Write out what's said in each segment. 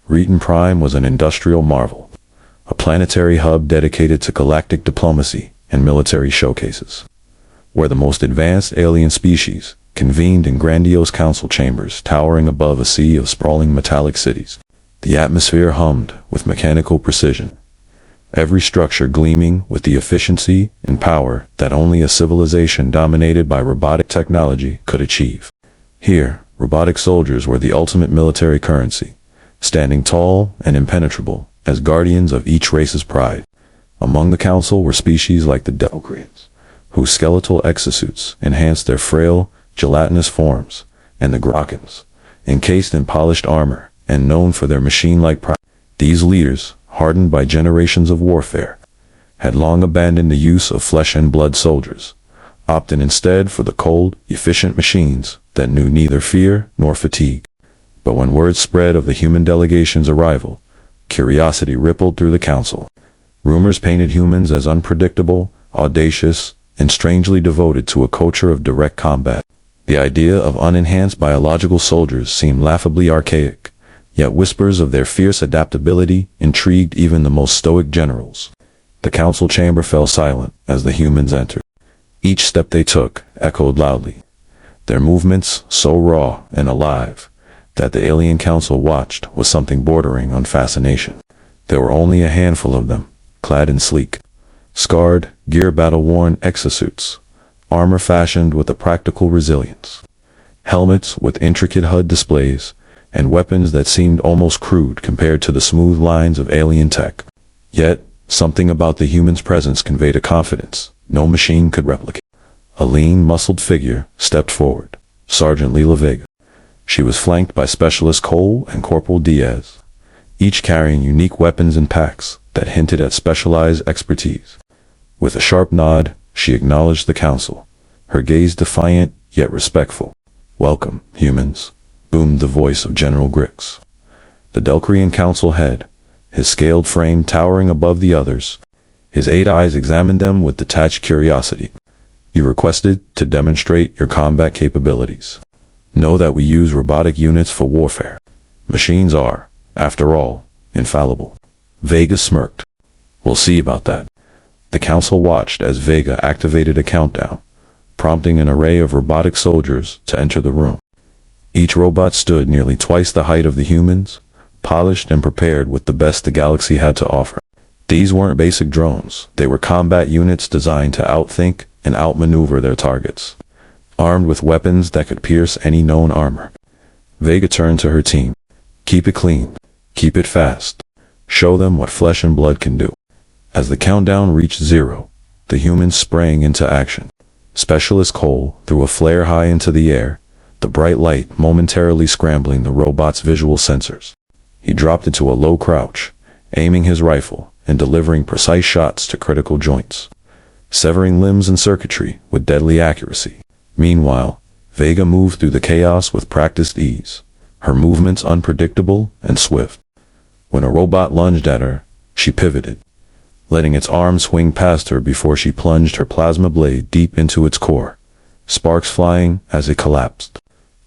Reeton Prime was an industrial marvel, a planetary hub dedicated to galactic diplomacy and military showcases, where the most advanced alien species convened in grandiose council chambers towering above a sea of sprawling metallic cities. The atmosphere hummed with mechanical precision, every structure gleaming with the efficiency and power that only a civilization dominated by robotic technology could achieve. Here, robotic soldiers were the ultimate military currency, standing tall and impenetrable as guardians of each race's pride. Among the council were species like the Delcrians, whose skeletal exosuits enhanced their frail, gelatinous forms, and the Grokkins, encased in polished armor and known for their machine-like pride. These leaders, hardened by generations of warfare, had long abandoned the use of flesh and blood soldiers, opting instead for the cold, efficient machines that knew neither fear nor fatigue. But when word spread of the human delegation's arrival, curiosity rippled through the council. Rumors painted humans as unpredictable, audacious, and strangely devoted to a culture of direct combat. The idea of unenhanced biological soldiers seemed laughably archaic, yet whispers of their fierce adaptability intrigued even the most stoic generals. The council chamber fell silent as the humans entered. Each step they took echoed loudly, their movements so raw and alive that the alien council watched with something bordering on fascination. There were only a handful of them, clad in sleek, scarred, gear-battle-worn exosuits, armor fashioned with a practical resilience, helmets with intricate HUD displays, and weapons that seemed almost crude compared to the smooth lines of alien tech. Yet, something about the human's presence conveyed a confidence no machine could replicate. A lean, muscled figure stepped forward, Sergeant Leela Vega. She was flanked by Specialist Cole and Corporal Diaz, each carrying unique weapons in packs that hinted at specialized expertise. With a sharp nod, she acknowledged the council, her gaze defiant yet respectful. "Welcome, humans," boomed the voice of General Grix, the Delcrian council head, his scaled frame towering above the others. His 8 eyes examined them with detached curiosity. "You requested to demonstrate your combat capabilities. Know that we use robotic units for warfare. Machines are, after all, infallible." Vega smirked. "We'll see about that." The council watched as Vega activated a countdown, prompting an array of robotic soldiers to enter the room. Each robot stood nearly twice the height of the humans, polished and prepared with the best the galaxy had to offer. These weren't basic drones. They were combat units designed to outthink and outmaneuver their targets, armed with weapons that could pierce any known armor. Vega turned to her team. "Keep it clean. Keep it fast. Show them what flesh and blood can do." As the countdown reached 0, the humans sprang into action. Specialist Cole threw a flare high into the air, the bright light momentarily scrambling the robot's visual sensors. He dropped into a low crouch, aiming his rifle and delivering precise shots to critical joints, severing limbs and circuitry with deadly accuracy. Meanwhile, Vega moved through the chaos with practiced ease, her movements unpredictable and swift. When a robot lunged at her, she pivoted, letting its arm swing past her before she plunged her plasma blade deep into its core, sparks flying as it collapsed.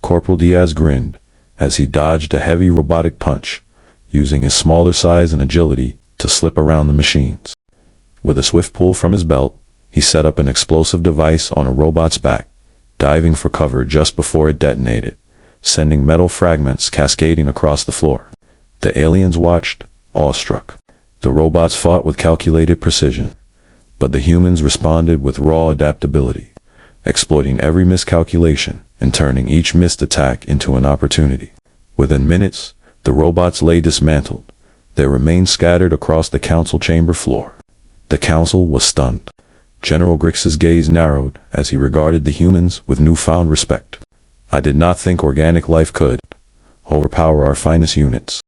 Corporal Diaz grinned as he dodged a heavy robotic punch, using his smaller size and agility to slip around the machines. With a swift pull from his belt, he set up an explosive device on a robot's back, diving for cover just before it detonated, sending metal fragments cascading across the floor. The aliens watched, awestruck. The robots fought with calculated precision, but the humans responded with raw adaptability, exploiting every miscalculation and turning each missed attack into an opportunity. Within minutes, the robots lay dismantled, their remains scattered across the council chamber floor. The council was stunned. General Grix's gaze narrowed as he regarded the humans with newfound respect. "I did not think organic life could overpower our finest units."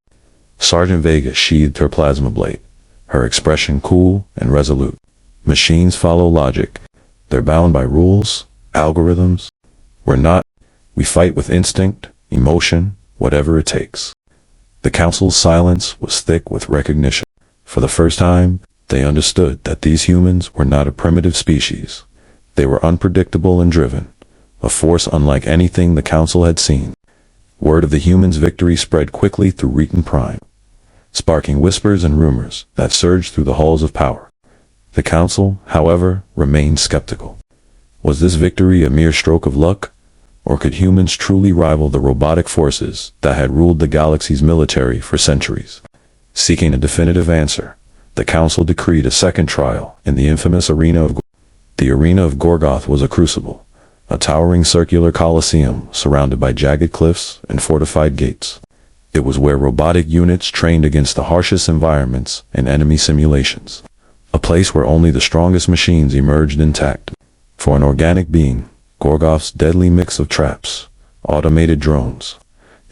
Sergeant Vega sheathed her plasma blade, her expression cool and resolute. "Machines follow logic. They're bound by rules, algorithms. We're not. We fight with instinct, emotion, whatever it takes." The council's silence was thick with recognition. For the first time, they understood that these humans were not a primitive species. They were unpredictable and driven, a force unlike anything the council had seen. Word of the humans' victory spread quickly through Reeton Prime. sparking whispers and rumors that surged through the halls of power. The council, however, remained skeptical. Was this victory a mere stroke of luck? Or could humans truly rival the robotic forces that had ruled the galaxy's military for centuries? Seeking a definitive answer, the council decreed a second trial in the infamous Arena of Gorgoth. The Arena of Gorgoth was a crucible, a towering circular coliseum surrounded by jagged cliffs and fortified gates. It was where robotic units trained against the harshest environments and enemy simulations. A place where only the strongest machines emerged intact. For an organic being, Gorgoth's deadly mix of traps, automated drones,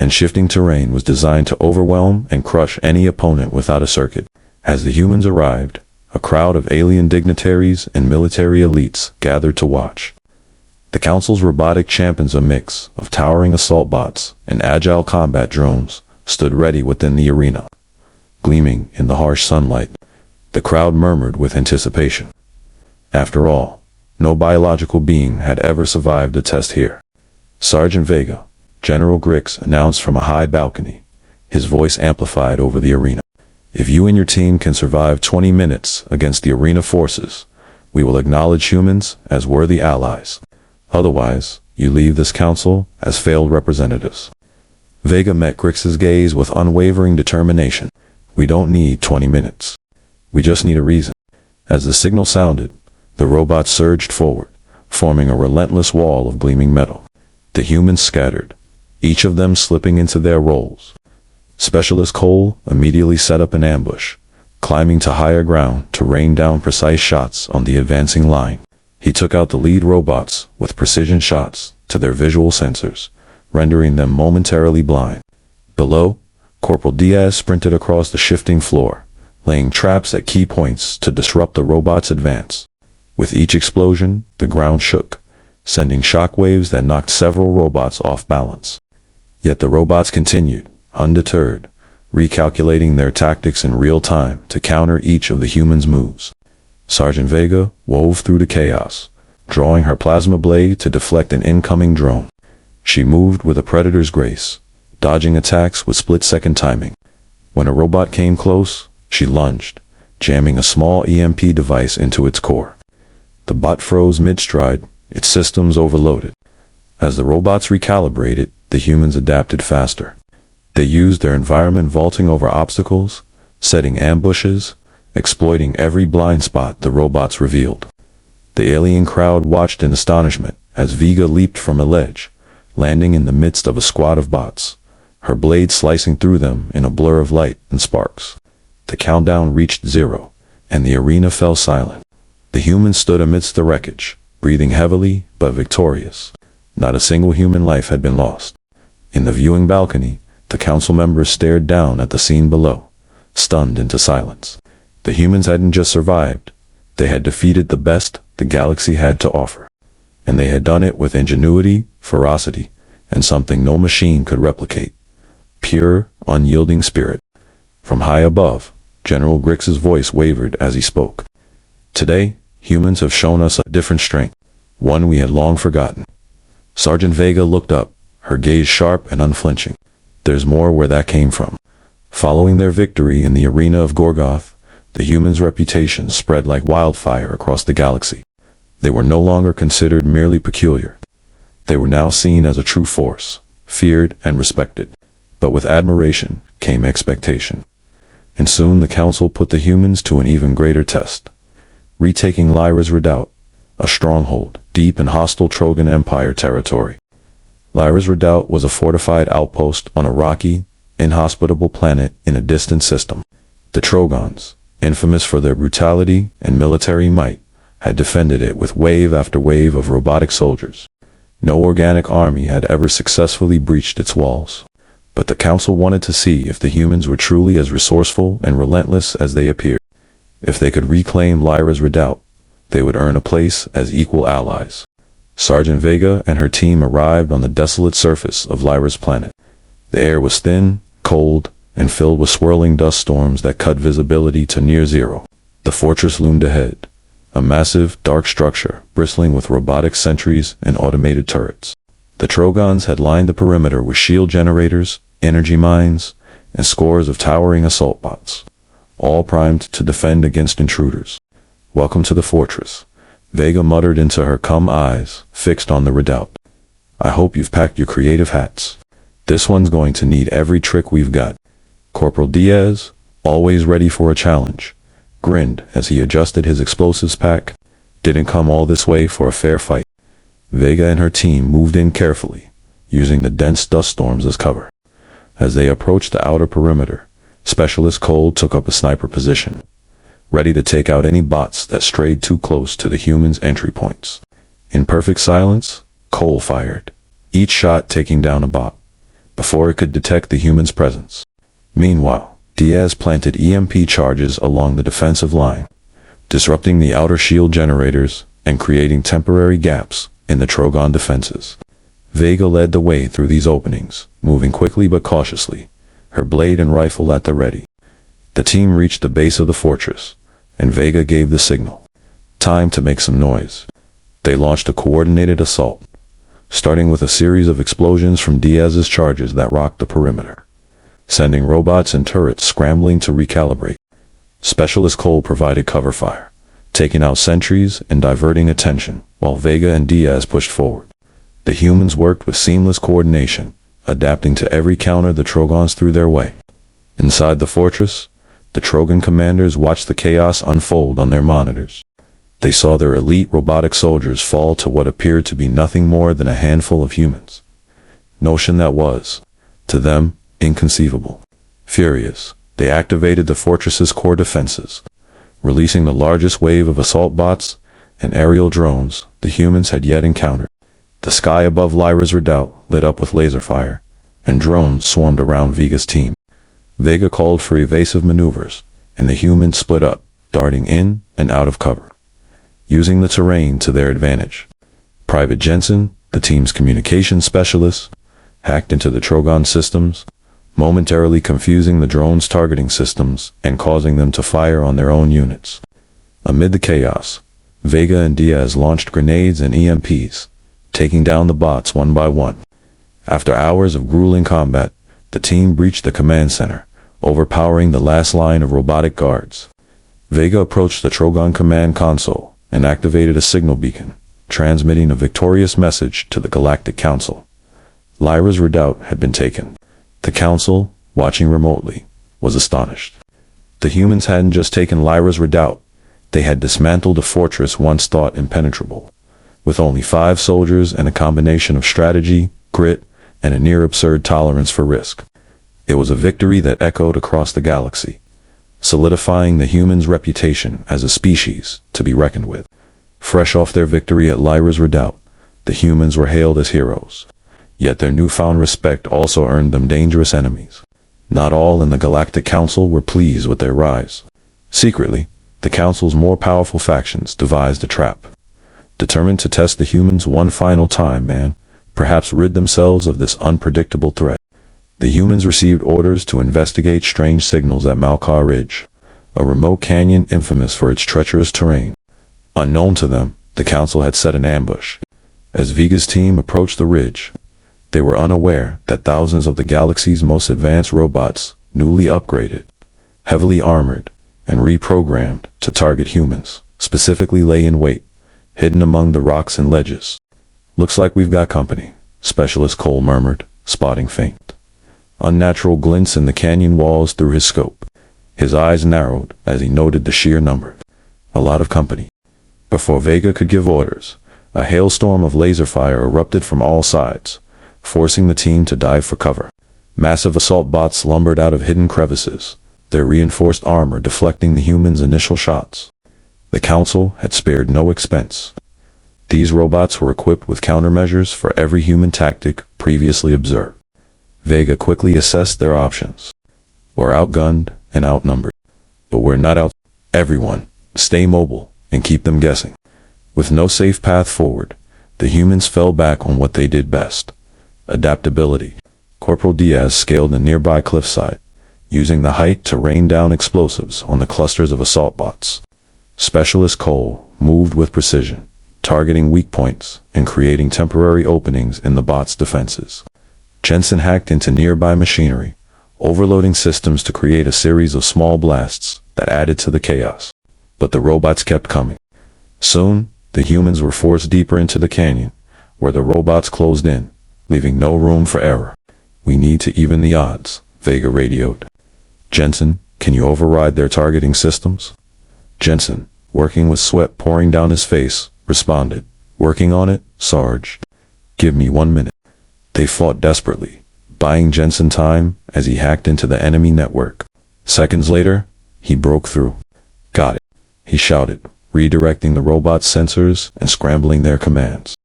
and shifting terrain was designed to overwhelm and crush any opponent without a circuit. As the humans arrived, a crowd of alien dignitaries and military elites gathered to watch. The council's robotic champions, a mix of towering assault bots and agile combat drones, stood ready within the arena. Gleaming in the harsh sunlight, the crowd murmured with anticipation. After all, no biological being had ever survived a test here. Sergeant Vega, General Grix announced from a high balcony, his voice amplified over the arena. If you and your team can survive 20 minutes against the arena forces, we will acknowledge humans as worthy allies. Otherwise, you leave this council as failed representatives. Vega met Grix's gaze with unwavering determination. We don't need 20 minutes. We just need a reason. As the signal sounded, the robots surged forward, forming a relentless wall of gleaming metal. The humans scattered, each of them slipping into their roles. Specialist Cole immediately set up an ambush, climbing to higher ground to rain down precise shots on the advancing line. He took out the lead robots with precision shots to their visual sensors, rendering them momentarily blind. Below, Corporal Diaz sprinted across the shifting floor, laying traps at key points to disrupt the robots' advance. With each explosion, the ground shook, sending shockwaves that knocked several robots off balance. Yet the robots continued, undeterred, recalculating their tactics in real time to counter each of the humans' moves. Sergeant Vega wove through the chaos, drawing her plasma blade to deflect an incoming drone. She moved with a predator's grace, dodging attacks with split-second timing. When a robot came close, she lunged, jamming a small EMP device into its core. The bot froze mid-stride, its systems overloaded. As the robots recalibrated, the humans adapted faster. They used their environment, vaulting over obstacles, setting ambushes, exploiting every blind spot the robots revealed. The alien crowd watched in astonishment as Vega leaped from a ledge, landing in the midst of a squad of bots, her blade slicing through them in a blur of light and sparks. The countdown reached 0, and the arena fell silent. The humans stood amidst the wreckage, breathing heavily but victorious. Not a single human life had been lost. In the viewing balcony, the council members stared down at the scene below, stunned into silence. The humans hadn't just survived, they had defeated the best the galaxy had to offer. And they had done it with ingenuity, ferocity, and something no machine could replicate. Pure, unyielding spirit. From high above, General Grix's voice wavered as he spoke. Today, humans have shown us a different strength, one we had long forgotten. Sergeant Vega looked up, her gaze sharp and unflinching. There's more where that came from. Following their victory in the Arena of Gorgoth, the humans' reputation spread like wildfire across the galaxy. They were no longer considered merely peculiar. They were now seen as a true force, feared and respected. But with admiration came expectation. And soon the council put the humans to an even greater test. Retaking Lyra's Redoubt, a stronghold deep in hostile Trogan Empire territory. Lyra's Redoubt was a fortified outpost on a rocky, inhospitable planet in a distant system. The Trogons, infamous for their brutality and military might, had defended it with wave after wave of robotic soldiers. No organic army had ever successfully breached its walls. But the council wanted to see if the humans were truly as resourceful and relentless as they appeared. If they could reclaim Lyra's Redoubt, they would earn a place as equal allies. Sergeant Vega and her team arrived on the desolate surface of Lyra's planet. The air was thin, cold, and filled with swirling dust storms that cut visibility to near zero. The fortress loomed ahead, a massive, dark structure bristling with robotic sentries and automated turrets. The Trogons had lined the perimeter with shield generators, energy mines, and scores of towering assault bots, all primed to defend against intruders. "Welcome to the fortress," Vega muttered into her calm eyes, fixed on the redoubt. "I hope you've packed your creative hats. This one's going to need every trick we've got." Corporal Diaz, always ready for a challenge, grinned as he adjusted his explosives pack. Didn't come all this way for a fair fight. Vega and her team moved in carefully, using the dense dust storms as cover. As they approached the outer perimeter, Specialist Cole took up a sniper position, ready to take out any bots that strayed too close to the humans' entry points. In perfect silence, Cole fired, each shot taking down a bot, before it could detect the human's presence. Meanwhile, Diaz planted EMP charges along the defensive line, disrupting the outer shield generators and creating temporary gaps in the Trogon defenses. Vega led the way through these openings, moving quickly but cautiously, her blade and rifle at the ready. The team reached the base of the fortress, and Vega gave the signal. Time to make some noise. They launched a coordinated assault, starting with a series of explosions from Diaz's charges that rocked the perimeter, sending robots and turrets scrambling to recalibrate. Specialist Cole provided cover fire, taking out sentries and diverting attention, while Vega and Diaz pushed forward. The humans worked with seamless coordination, adapting to every counter the Trogons threw their way. Inside the fortress, the Trogan commanders watched the chaos unfold on their monitors. They saw their elite robotic soldiers fall to what appeared to be nothing more than a handful of humans. Notion that was, to them, inconceivable. Furious, they activated the fortress's core defenses, releasing the largest wave of assault bots and aerial drones the humans had yet encountered. The sky above Lyra's redoubt lit up with laser fire, and drones swarmed around Vega's team. Vega called for evasive maneuvers, and the humans split up, darting in and out of cover, using the terrain to their advantage. Private Jensen, the team's communications specialist, hacked into the Trogon systems, momentarily confusing the drones' targeting systems and causing them to fire on their own units. Amid the chaos, Vega and Diaz launched grenades and EMPs, taking down the bots one by one. After hours of grueling combat, the team breached the command center, overpowering the last line of robotic guards. Vega approached the Trogon command console and activated a signal beacon, transmitting a victorious message to the Galactic Council. Lyra's redoubt had been taken. The Council, watching remotely, was astonished. The humans hadn't just taken Lyra's redoubt, they had dismantled a fortress once thought impenetrable. With only 5 soldiers and a combination of strategy, grit, and a near-absurd tolerance for risk. It was a victory that echoed across the galaxy, solidifying the humans' reputation as a species to be reckoned with. Fresh off their victory at Lyra's redoubt, the humans were hailed as heroes. Yet their newfound respect also earned them dangerous enemies. Not all in the Galactic Council were pleased with their rise. Secretly, the Council's more powerful factions devised a trap. Determined to test the humans one final time and, perhaps rid themselves of this unpredictable threat. The humans received orders to investigate strange signals at Malkar Ridge, a remote canyon infamous for its treacherous terrain. Unknown to them, the Council had set an ambush. As Vega's team approached the ridge, they were unaware that thousands of the galaxy's most advanced robots, newly upgraded, heavily armored, and reprogrammed to target humans, specifically lay in wait, hidden among the rocks and ledges. "Looks like we've got company," Specialist Cole murmured, spotting faint, unnatural glints in the canyon walls through his scope. His eyes narrowed as he noted the sheer number. A lot of company. Before Vega could give orders, a hailstorm of laser fire erupted from all sides, forcing the team to dive for cover. Massive assault bots lumbered out of hidden crevices, their reinforced armor deflecting the humans' initial shots. The Council had spared no expense. These robots were equipped with countermeasures for every human tactic previously observed. Vega quickly assessed their options. "We're outgunned and outnumbered. But we're not out. Everyone, stay mobile and keep them guessing." With no safe path forward, the humans fell back on what they did best: adaptability. Corporal Diaz scaled a nearby cliffside, using the height to rain down explosives on the clusters of assault bots. Specialist Cole moved with precision, targeting weak points and creating temporary openings in the bots' defenses. Jensen hacked into nearby machinery, overloading systems to create a series of small blasts that added to the chaos. But the robots kept coming. Soon, the humans were forced deeper into the canyon, where the robots closed in, leaving no room for error. "We need to even the odds," Vega radioed. "Jensen, can you override their targeting systems?" Jensen, working with sweat pouring down his face, responded, "Working on it, Sarge. Give me 1 minute." They fought desperately, buying Jensen time as he hacked into the enemy network. Seconds later, he broke through. "Got it," he shouted, redirecting the robot's sensors and scrambling their commands.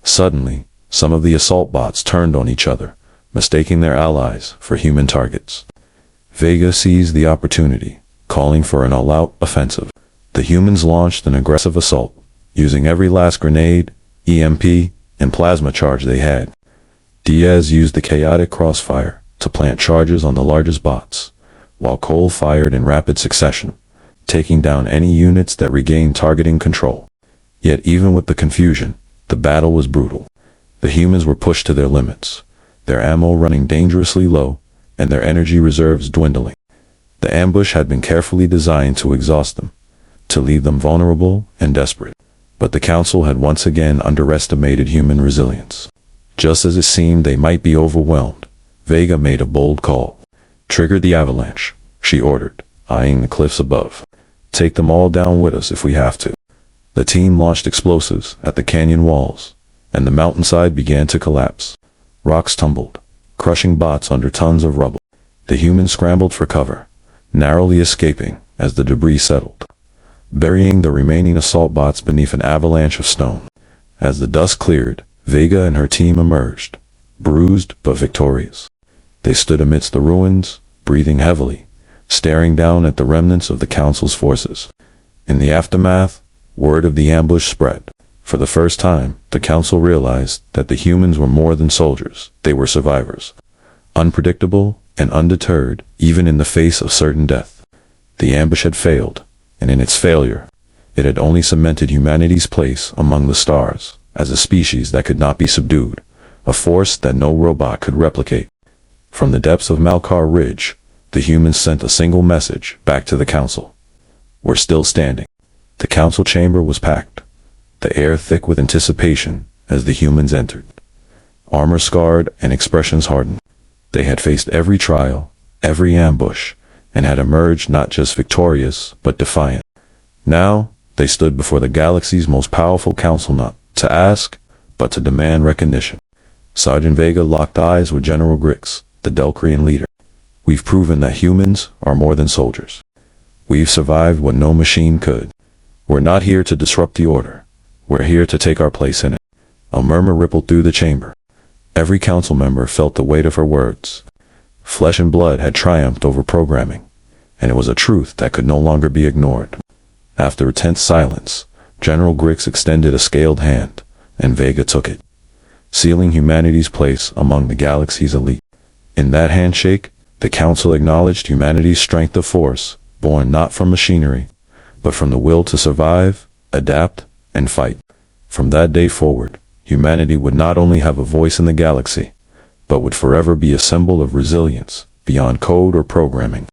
Suddenly, some of the assault bots turned on each other, mistaking their allies for human targets. Vega seized the opportunity, calling for an all-out offensive. The humans launched an aggressive assault, using every last grenade, EMP, and plasma charge they had. Diaz used the chaotic crossfire to plant charges on the largest bots, while Cole fired in rapid succession, taking down any units that regained targeting control. Yet even with the confusion, the battle was brutal. The humans were pushed to their limits, their ammo running dangerously low, and their energy reserves dwindling. The ambush had been carefully designed to exhaust them, to leave them vulnerable and desperate. But the Council had once again underestimated human resilience. Just as it seemed they might be overwhelmed, Vega made a bold call. "Trigger the avalanche," she ordered, eyeing the cliffs above. "Take them all down with us if we have to." The team launched explosives at the canyon walls, and the mountainside began to collapse. Rocks tumbled, crushing bots under tons of rubble. The humans scrambled for cover, narrowly escaping as the debris settled, burying the remaining assault bots beneath an avalanche of stone. As the dust cleared, Vega and her team emerged, bruised but victorious. They stood amidst the ruins, breathing heavily, staring down at the remnants of the Council's forces. In the aftermath, word of the ambush spread. For the first time, the Council realized that the humans were more than soldiers, they were survivors. Unpredictable and undeterred, even in the face of certain death. The ambush had failed, and in its failure, it had only cemented humanity's place among the stars, as a species that could not be subdued, a force that no robot could replicate. From the depths of Malkar Ridge, the humans sent a single message back to the Council. "We're still standing." The Council chamber was packed, the air thick with anticipation as the humans entered. Armor scarred and expressions hardened. They had faced every trial, every ambush, and had emerged not just victorious, but defiant. Now, they stood before the galaxy's most powerful council, not to ask, but to demand recognition. Sergeant Vega locked eyes with General Grix, the Delcrian leader. "We've proven that humans are more than soldiers. We've survived what no machine could. We're not here to disrupt the order. We're here to take our place in it." A murmur rippled through the chamber. Every council member felt the weight of her words. Flesh and blood had triumphed over programming, and it was a truth that could no longer be ignored. After a tense silence, General Grix extended a scaled hand, and Vega took it, sealing humanity's place among the galaxy's elite. In that handshake, the Council acknowledged humanity's strength of force, born not from machinery, but from the will to survive, adapt, and fight. From that day forward, humanity would not only have a voice in the galaxy, but would forever be a symbol of resilience, beyond code or programming.